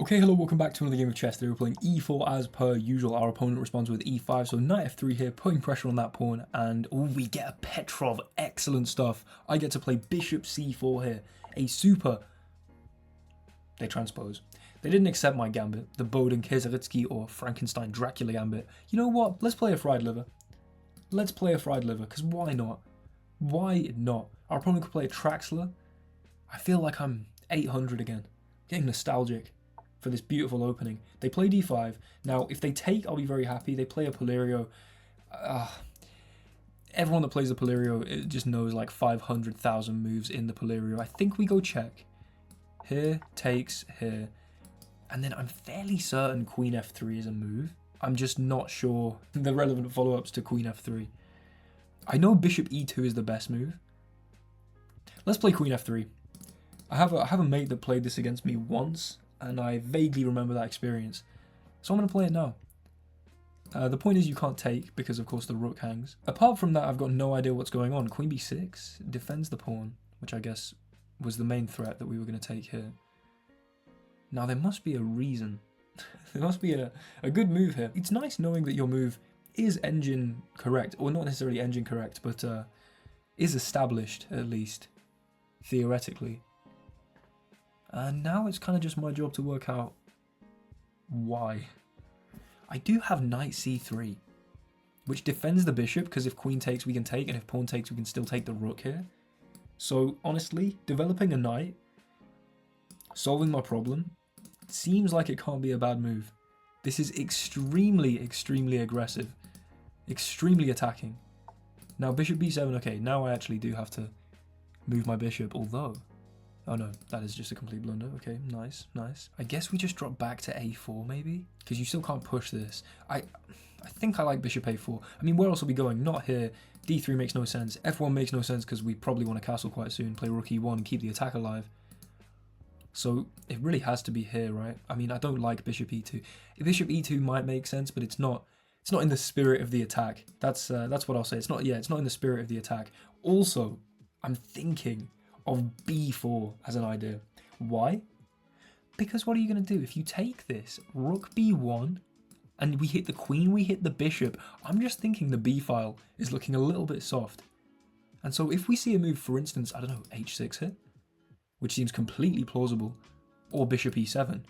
Okay, hello, welcome back to another game of chess. Today we're playing e4 as per usual. Our opponent responds with e5, so knight f3 here, putting pressure on that pawn, and we get a Petrov. Excellent stuff. I get to play bishop c4 here, a super... They transpose. They didn't accept my gambit, the Boden, Kieseritzky, or Frankenstein Dracula gambit. You know what? Let's play a fried liver. Let's play a fried liver, because why not? Why not? Our opponent could play a Traxler. I feel like I'm 800 again. Getting nostalgic for this beautiful opening. They play d5. Now, if they take, I'll be very happy. They play a Polerio. Everyone that plays the Polerio just knows like 500,000 moves in the Polerio. I think we go check. Here, takes, here. And then I'm fairly certain Queen f3 is a move. I'm just not sure the relevant follow-ups to Queen f3. I know Bishop e2 is the best move. Let's play Queen f3. I have a mate that played this against me once, and I vaguely remember that experience. So I'm going to play it now. The point is you can't take, because of course the rook hangs. Apart from that, I've got no idea what's going on. Queen b6 defends the pawn, which I guess was the main threat that we were going to take here. Now there must be a reason. There must be a good move here. It's nice knowing that your move is engine correct, or not necessarily engine correct, but is established at least, theoretically. And now it's kind of just my job to work out why. I do have knight c3, which defends the bishop, because if queen takes we can take, and if pawn takes we can still take the rook here. So honestly, developing a knight, solving my problem, seems like it can't be a bad move. This is extremely, extremely aggressive, extremely attacking. Now bishop b7, okay, now I actually do have to move my bishop, although... Oh no, that is just a complete blunder. Okay, nice, nice. I guess we just drop back to a4 maybe? Because you still can't push this. I think I like bishop a4. I mean, where else are we going? Not here. d3 makes no sense. f1 makes no sense because we probably want to castle quite soon. Play rook e1 and keep the attack alive. So it really has to be here, right? I mean, I don't like bishop e2. Bishop e2 might make sense, but it's not in the spirit of the attack. That's what I'll say. It's not in the spirit of the attack. Also, I'm thinking of b4 as an idea. Why? Because what are you going to do? If you take this, rook b1, and we hit the queen, we hit the bishop, I'm just thinking the b file is looking a little bit soft. And so if we see a move, for instance, I don't know, h6 here, which seems completely plausible, or bishop e7,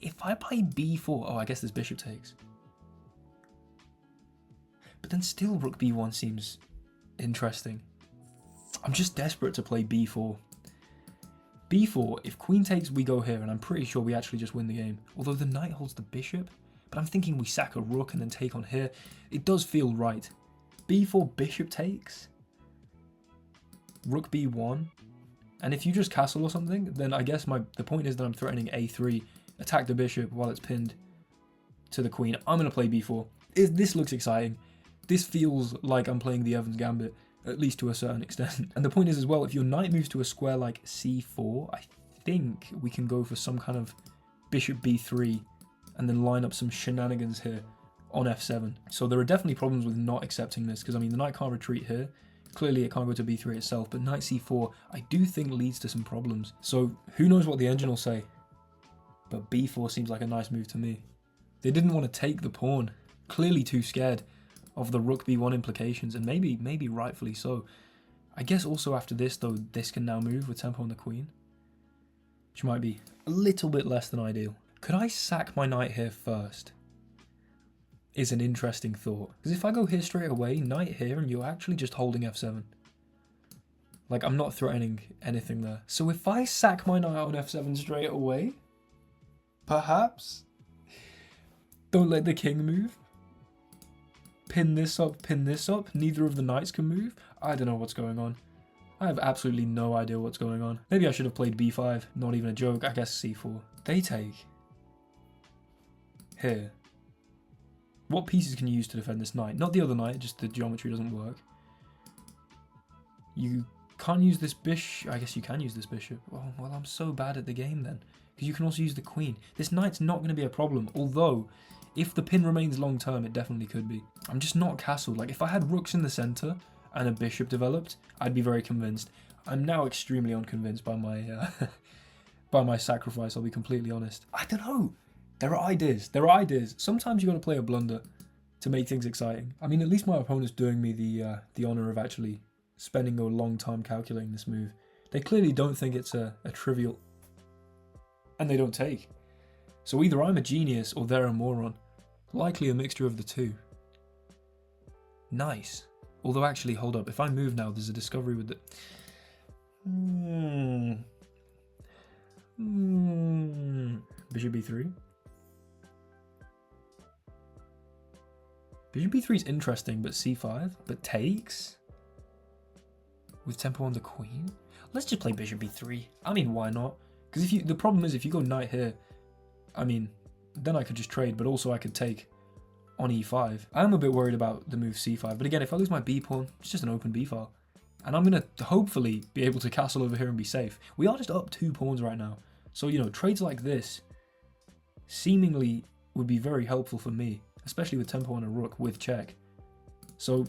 if I play b4, oh, I guess this bishop takes. But then still rook b1 seems interesting. I'm just desperate to play b4. b4, if queen takes, we go here, and I'm pretty sure we actually just win the game. Although the knight holds the bishop, but I'm thinking we sack a rook and then take on here. It does feel right. b4, bishop takes, rook b1, and if you just castle or something, then I guess the point is that I'm threatening a3, attack the bishop while it's pinned to the queen. I'm going to play b4. This looks exciting. This feels like I'm playing the Evans Gambit, at least to a certain extent. And the point is as well, if your knight moves to a square like c4, I think we can go for some kind of bishop b3 and then line up some shenanigans here on f7. So there are definitely problems with not accepting this, because I mean the knight can't retreat here. Clearly it can't go to b3 itself, but knight c4 I do think leads to some problems. So who knows what the engine will say, but b4 seems like a nice move to me. They didn't want to take the pawn, clearly too scared of the rook b1 implications, and maybe rightfully so. I guess also after this though, this can now move with tempo on the queen, which might be a little bit less than ideal. Could I sack my knight here first? Is an interesting thought, because if I go here straight away, knight here, and you're actually just holding f7. Like, I'm not threatening anything there. So if I sack my knight on f7 straight away, perhaps? Don't let the king move? Pin this up, neither of the knights can move? I don't know what's going on. I have absolutely no idea what's going on. Maybe I should have played b5, not even a joke, I guess c4. They take. Here. What pieces can you use to defend this knight? Not the other knight, just the geometry doesn't work. You can't use this bishop. I guess you can use this bishop. Oh, well, I'm so bad at the game then. Because you can also use the queen. This knight's not going to be a problem, although if the pin remains long term, it definitely could be. I'm just not castled. Like, if I had rooks in the center and a bishop developed, I'd be very convinced. I'm now extremely unconvinced by my by my sacrifice, I'll be completely honest. I don't know. There are ideas. There are ideas. Sometimes you got to play a blunder to make things exciting. I mean, at least my opponent's doing me the honor of actually spending a long time calculating this move. They clearly don't think it's a trivial... And they don't take. So either I'm a genius or they're a moron. Likely a mixture of the two. Nice. Although actually, hold up. If I move now, there's a discovery with the... Bishop b3. Bishop b3 is interesting, but c5. But takes? With tempo on the queen? Let's just play bishop b3. I mean, why not? Because if you, the problem is if you go knight here, I mean, then I could just trade, but also I could take on e5. I am a bit worried about the move c5, but again, if I lose my b pawn, it's just an open b file. And I'm going to hopefully be able to castle over here and be safe. We are just up 2 pawns right now. So, you know, trades like this seemingly would be very helpful for me, especially with tempo on a rook with check. So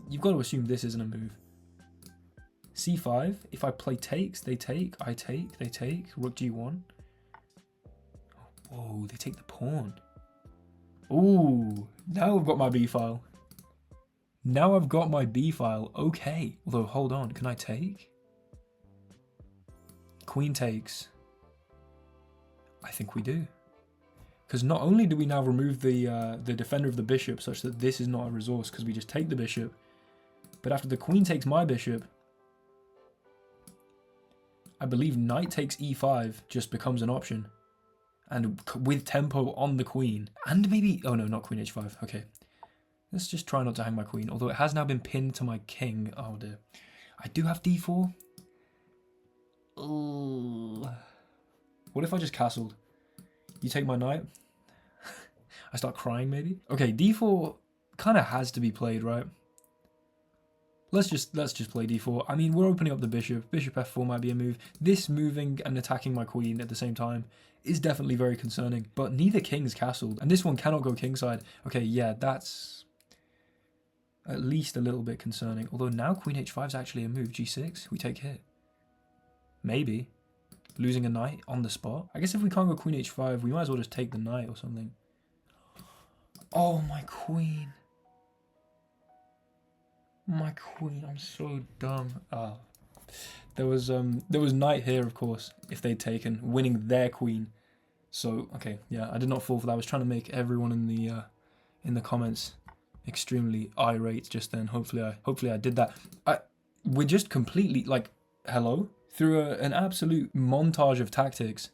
you've got to assume this isn't a move. c5, if I play takes, they take, I take, they take, rook g1. Whoa, they take the pawn. Ooh, now I've got my b file. Now I've got my b file, okay. Although, hold on, can I take? Queen takes. I think we do. Because not only do we now remove the defender of the bishop such that this is not a resource because we just take the bishop, but after the queen takes my bishop, I believe knight takes e5 just becomes an option. And with tempo on the queen. And maybe... Oh no, not queen h5. Okay. Let's just try not to hang my queen. Although it has now been pinned to my king. Oh dear. I do have d4. Ooh. What if I just castled? You take my knight? I start crying maybe? Okay, d4 kind of has to be played, right? Let's just play d4. I mean, we're opening up the bishop. Bishop f4 might be a move. This moving and attacking my queen at the same time is definitely very concerning. But neither king's castled. And this one cannot go kingside. Okay, yeah, that's at least a little bit concerning. Although now queen h5 is actually a move. g6, we take hit. Maybe. Losing a knight on the spot. I guess if we can't go queen h5, we might as well just take the knight or something. Oh, my queen. My queen, I'm so dumb. Ah, there was knight here, of course, if they'd taken, winning their queen. So okay, yeah, I did not fall for that. I was trying to make everyone in the comments extremely irate just then. Hopefully I did that. We're just completely like, hello, through an absolute montage of tactics.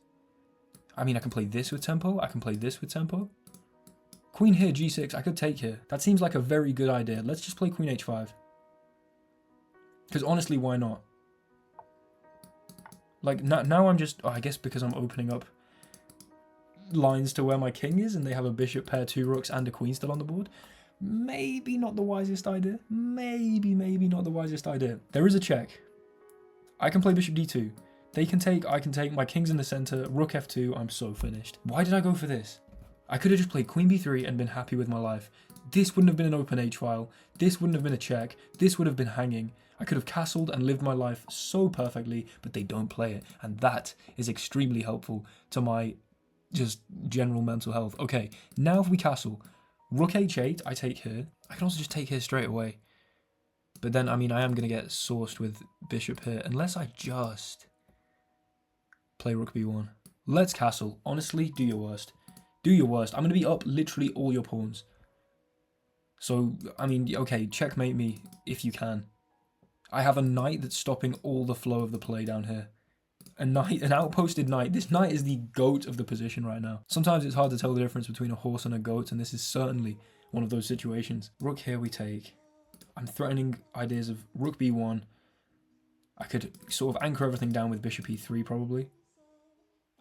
I mean, I can play this with tempo. I can play this with tempo. Queen here, g6. I could take here. That seems like a very good idea. Let's just play queen h5. Because honestly, why not? Like, now I'm just... Oh, I guess because I'm opening up lines to where my king is and they have a bishop, pair, 2 rooks, and a queen still on the board. Maybe not the wisest idea. Maybe not the wisest idea. There is a check. I can play bishop d2. They can take, I can take. My king's in the center. Rook f2. I'm so finished. Why did I go for this? I could have just played queen b3 and been happy with my life. This wouldn't have been an open h-file. This wouldn't have been a check. This would have been hanging. I could have castled and lived my life so perfectly, but they don't play it. And that is extremely helpful to my just general mental health. Okay, now if we castle, rook h8, I take here. I can also just take here straight away. But then, I mean, I am going to get sourced with bishop here, unless I just play rook b1. Let's castle. Honestly, do your worst. Do your worst. I'm going to be up literally all your pawns. So, I mean, okay, checkmate me if you can. I have a knight that's stopping all the flow of the play down here. A knight, an outposted knight. This knight is the goat of the position right now. Sometimes it's hard to tell the difference between a horse and a goat, and this is certainly one of those situations. Rook here we take. I'm threatening ideas of rook b1. I could sort of anchor everything down with bishop e3 probably.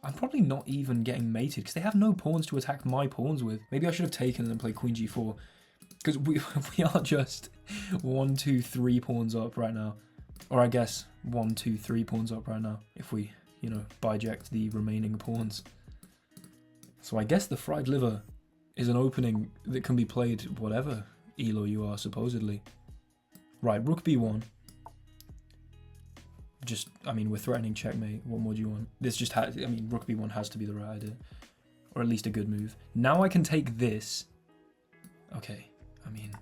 I'm probably not even getting mated because they have no pawns to attack my pawns with. Maybe I should have taken and then played queen g4 because we are just 1, 2, 3 pawns up right now. Or I guess 1, 2, 3 pawns up right now if we, you know, biject the remaining pawns. So I guess the fried liver is an opening that can be played whatever elo you are supposedly. Right, rook b1. Just, I mean, we're threatening checkmate. What more do you want? This just has, I mean, rook b1 has to be the right idea. Or at least a good move. Now I can take this. Okay, I mean,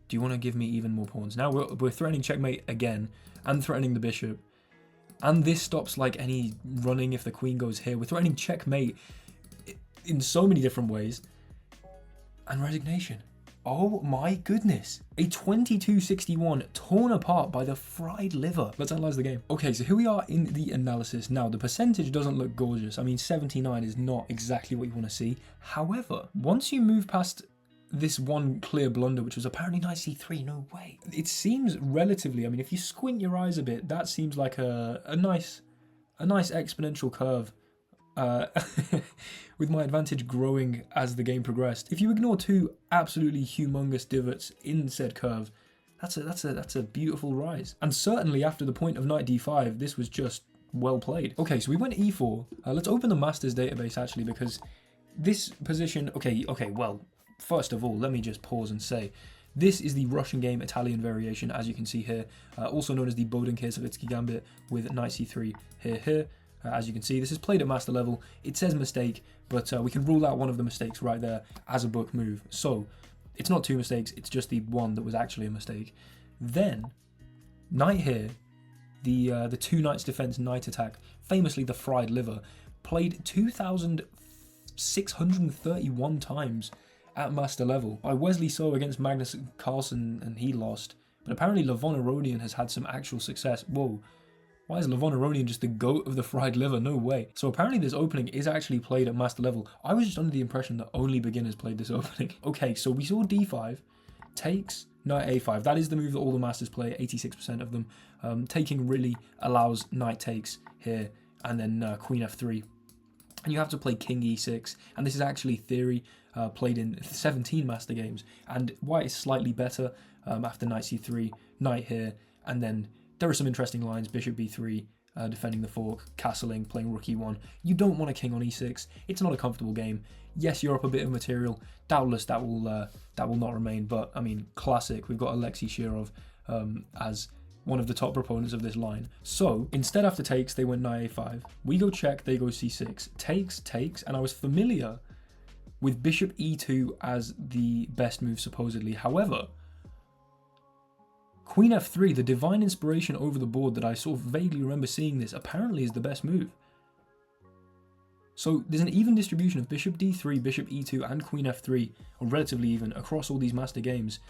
do you want to give me even more pawns? Now we're threatening checkmate again, and threatening the bishop. And this stops like any running if the queen goes here. We're threatening checkmate in so many different ways. And resignation. Oh my goodness. A 2261 torn apart by the fried liver. Let's analyze the game. Okay, so here we are in the analysis. Now, the percentage doesn't look gorgeous. I mean, 79 is not exactly what you want to see. However, once you move past this one clear blunder, which was apparently knight c3, no way. It seems relatively, I mean, if you squint your eyes a bit, that seems like a nice exponential curve. With my advantage growing as the game progressed. If you ignore two absolutely humongous divots in said curve, that's a beautiful rise. And certainly after the point of knight d5, this was just well played. Okay, so we went e4. Let's open the Masters database actually, because this position, okay, well, first of all, let me just pause and say, this is the Russian game Italian variation, as you can see here, also known as the Boden-Kiesowicki gambit with knight c3 here. As you can see, this is played at master level. It says mistake, but we can rule out one of the mistakes right there as a book move. So it's not two mistakes, it's just the one that was actually a mistake. Then, knight here, the two knights defense knight attack, famously the fried liver, played 2,631 times at master level by Wesley So against Magnus Carlsen, and he lost. But apparently Levon Aronian has had some actual success. Whoa. Why is Levon Aronian just the goat of the fried liver? No way. So apparently this opening is actually played at master level. I was just under the impression that only beginners played this opening. Okay, so we saw d5, takes, knight a5. That is the move that all the masters play, 86% of them. Taking really allows knight takes here, and then queen f3. And you have to play king e6, and this is actually theory played in 17 master games. And white is slightly better after knight c3, knight here, and then there are some interesting lines, bishop b3, defending the fork, castling, playing rook e1. You don't want a king on e6. It's not a comfortable game. Yes, you're up a bit of material. Doubtless that will not remain, but I mean, classic. We've got Alexei Shirov as one of the top proponents of this line. So instead after takes, they went knight a5. We go check, they go c6. Takes, and I was familiar with bishop e2 as the best move supposedly. However, queen f3, the divine inspiration over the board that I sort of vaguely remember seeing this, apparently is the best move. So there's an even distribution of bishop d3, bishop e2, and queen f3, or relatively even, across all these master games.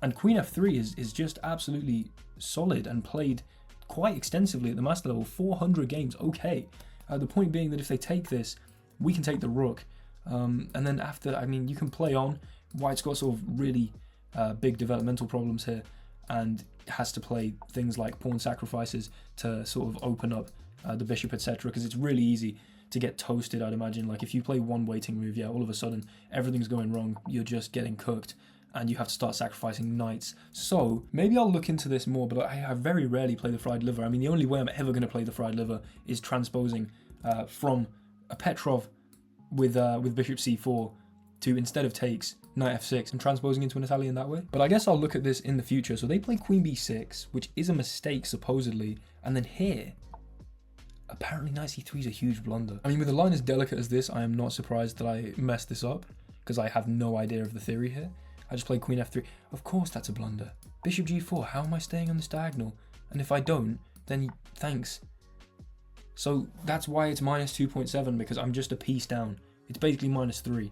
And queen f3 is just absolutely solid and played quite extensively at the master level, 400 games, okay. The point being that if they take this, we can take the rook. And then after, I mean, you can play on. White's got sort of really big developmental problems here, and has to play things like pawn sacrifices to sort of open up the bishop, etc. Because it's really easy to get toasted, I'd imagine. Like if you play one waiting move, yeah, all of a sudden everything's going wrong. You're just getting cooked, and you have to start sacrificing knights. So maybe I'll look into this more, but I very rarely play the fried liver. I mean, the only way I'm ever going to play the fried liver is transposing from a Petrov with bishop c4 to, instead of takes, knight f6, and transposing into an Italian that way. But I guess I'll look at this in the future. So they play queen b6, which is a mistake supposedly, and then here, apparently knight c3 is a huge blunder. I mean, with a line as delicate as this, I am not surprised that I messed this up, because I have no idea of the theory here. I just played queen f3. Of course that's a blunder. Bishop g4, how am I staying on this diagonal? And if I don't, then thanks. So that's why it's minus 2.7, because I'm just a piece down. It's basically minus 3.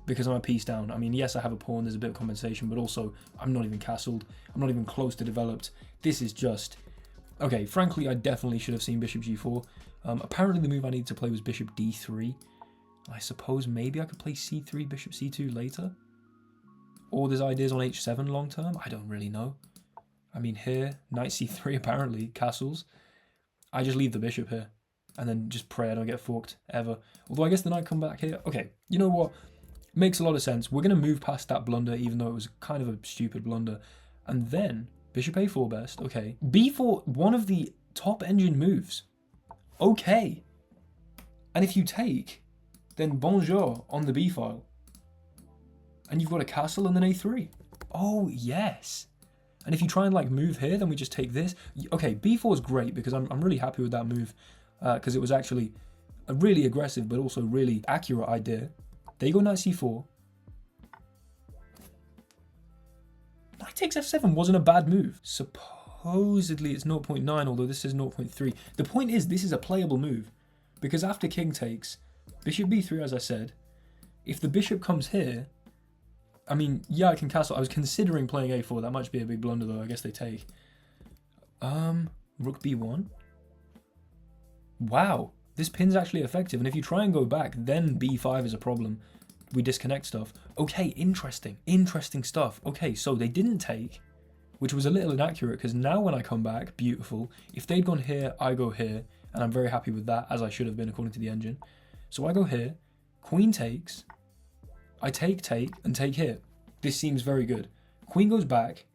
Because I'm a piece down. I mean, yes, I have a pawn, there's a bit of compensation, but also I'm not even castled. I'm not even close to developed. This is just... Okay, frankly, I definitely should have seen bishop g4. Apparently the move I needed to play was bishop d3. I suppose maybe I could play c3, bishop c2 later. Or there's ideas on h7 long term. I don't really know. I mean, here, knight c3 apparently, castles. I just leave the bishop here. And then just pray I don't get forked, ever. Although I guess the knight come back here. Okay, you know what? Makes a lot of sense. We're going to move past that blunder, even though it was kind of a stupid blunder. And then, bishop a4 best, okay. b4, one of the top engine moves. Okay. And if you take, then bonjour on the b file. And you've got a castle and then a3. Oh, yes. And if you try and like move here, then we just take this. Okay, b4 is great because I'm really happy with that move because it was actually a really aggressive but also really accurate idea. There you go, knight c4. Knight takes f7 wasn't a bad move. Supposedly it's 0.9, although this is 0.3. The point is, this is a playable move because after king takes, bishop b3, as I said, if the bishop comes here, I mean, yeah, I can castle. I was considering playing a4. That might be a big blunder, though. I guess they take. Rook b1. Wow, this pin's actually effective. And if you try and go back, then b5 is a problem. We disconnect stuff. Okay, interesting. Interesting stuff. Okay, so they didn't take, which was a little inaccurate because now when I come back, beautiful. If they'd gone here, I go here. And I'm very happy with that, as I should have been according to the engine. So I go here. Queen takes. I take, and take here. This seems very good. Queen goes back.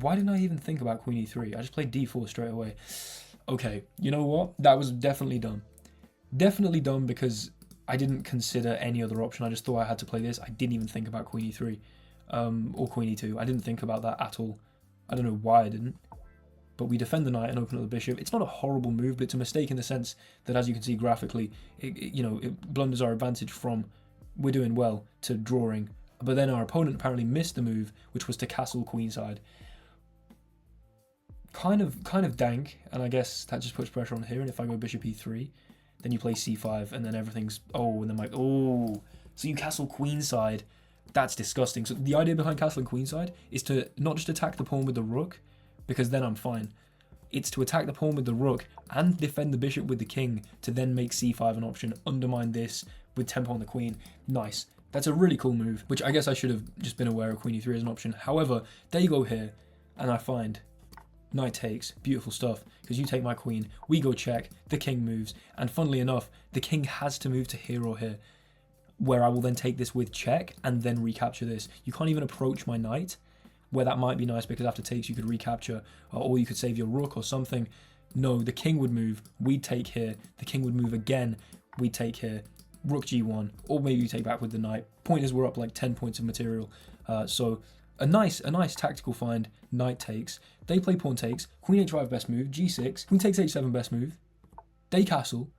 Why didn't I even think about queen e3? I just played d4 straight away. Okay, you know what? That was definitely dumb. Definitely dumb because I didn't consider any other option. I just thought I had to play this. I didn't even think about queen e3 or queen e2. I didn't think about that at all. I don't know why I didn't. But we defend the knight and open up the bishop. It's not a horrible move, but it's a mistake in the sense that, as you can see graphically, it blunders our advantage from we're doing well to drawing, but then our opponent apparently missed the move, which was to castle queenside. Kind of dank, and I guess that just puts pressure on here. And if I go bishop e3, then you play c5, and then everything's and then like so you castle queenside. That's disgusting. So the idea behind castling queenside is to not just attack the pawn with the rook, because then I'm fine. It's to attack the pawn with the rook and defend the bishop with the king to then make c5 an option, undermine this with tempo on the queen. Nice. That's a really cool move, which I guess I should have just been aware of queen e3 as an option. However, there you go here, and I find knight takes, beautiful stuff, because you take my queen, we go check, the king moves, and funnily enough, the king has to move to here or here, where I will then take this with check and then recapture this. You can't even approach my knight, where that might be nice because after takes you could recapture, or you could save your rook or something. No, the king would move, we'd take here, the king would move again, we'd take here, rook g1, or maybe you take back with the knight. Point is we're up like 10 points of material. So a nice tactical find. Knight takes. They play pawn takes. Queen h5 best move. G6. Queen takes h7 best move. They castle.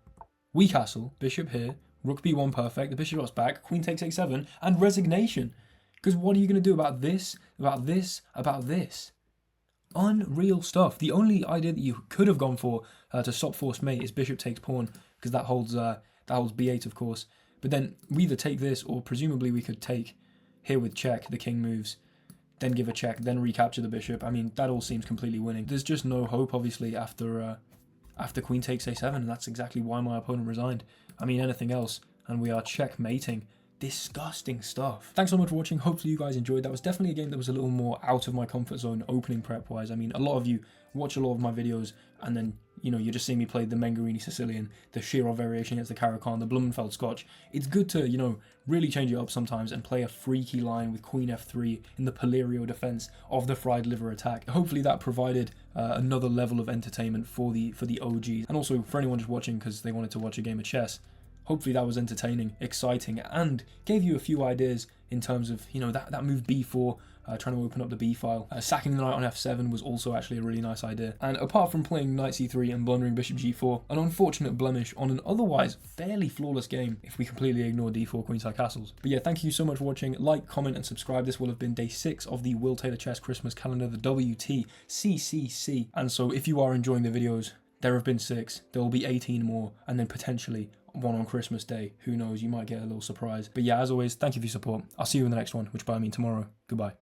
We castle. Bishop here. Rook b1 perfect. The bishop drops back. Queen takes h7 and resignation. Because what are you going to do about this? About this? About this? Unreal stuff. The only idea that you could have gone for to stop forced mate is bishop takes pawn, because that holds b8 of course. But then we either take this, or presumably we could take here with check, the king moves, then give a check, then recapture the bishop. I mean, that all seems completely winning. There's just no hope obviously after queen takes a7, and that's exactly why my opponent resigned. I mean, anything else and we are checkmating. Disgusting stuff. Thanks so much for watching. Hopefully you guys enjoyed. That was definitely a game that was a little more out of my comfort zone opening prep wise. I mean, a lot of you watch a lot of my videos and then, you know, you're just seeing me play the Mengarini Sicilian, the Shirov variation against the Caracan, the Blumenfeld Scotch. It's good to, you know, really change it up sometimes and play a freaky line with queen f3 in the Palerio defense of the fried liver attack. Hopefully that provided another level of entertainment for the OGs, and also for anyone just watching because they wanted to watch a game of chess. Hopefully that was entertaining, exciting, and gave you a few ideas in terms of, you know, that move b4, trying to open up the b file. Sacking the knight on f7 was also actually a really nice idea. And apart from playing knight c3 and blundering bishop g4, an unfortunate blemish on an otherwise fairly flawless game if we completely ignore d4 queenside castles. But yeah, thank you so much for watching. Like, comment, and subscribe. This will have been day 6 of the Will Taylor Chess Christmas calendar, the WTCCC. And so if you are enjoying the videos, there have been 6, there will be 18 more, and then potentially one on Christmas Day. Who knows, you might get a little surprise. But yeah, as always, thank you for your support. I'll see you in the next one, which by I mean tomorrow. Goodbye.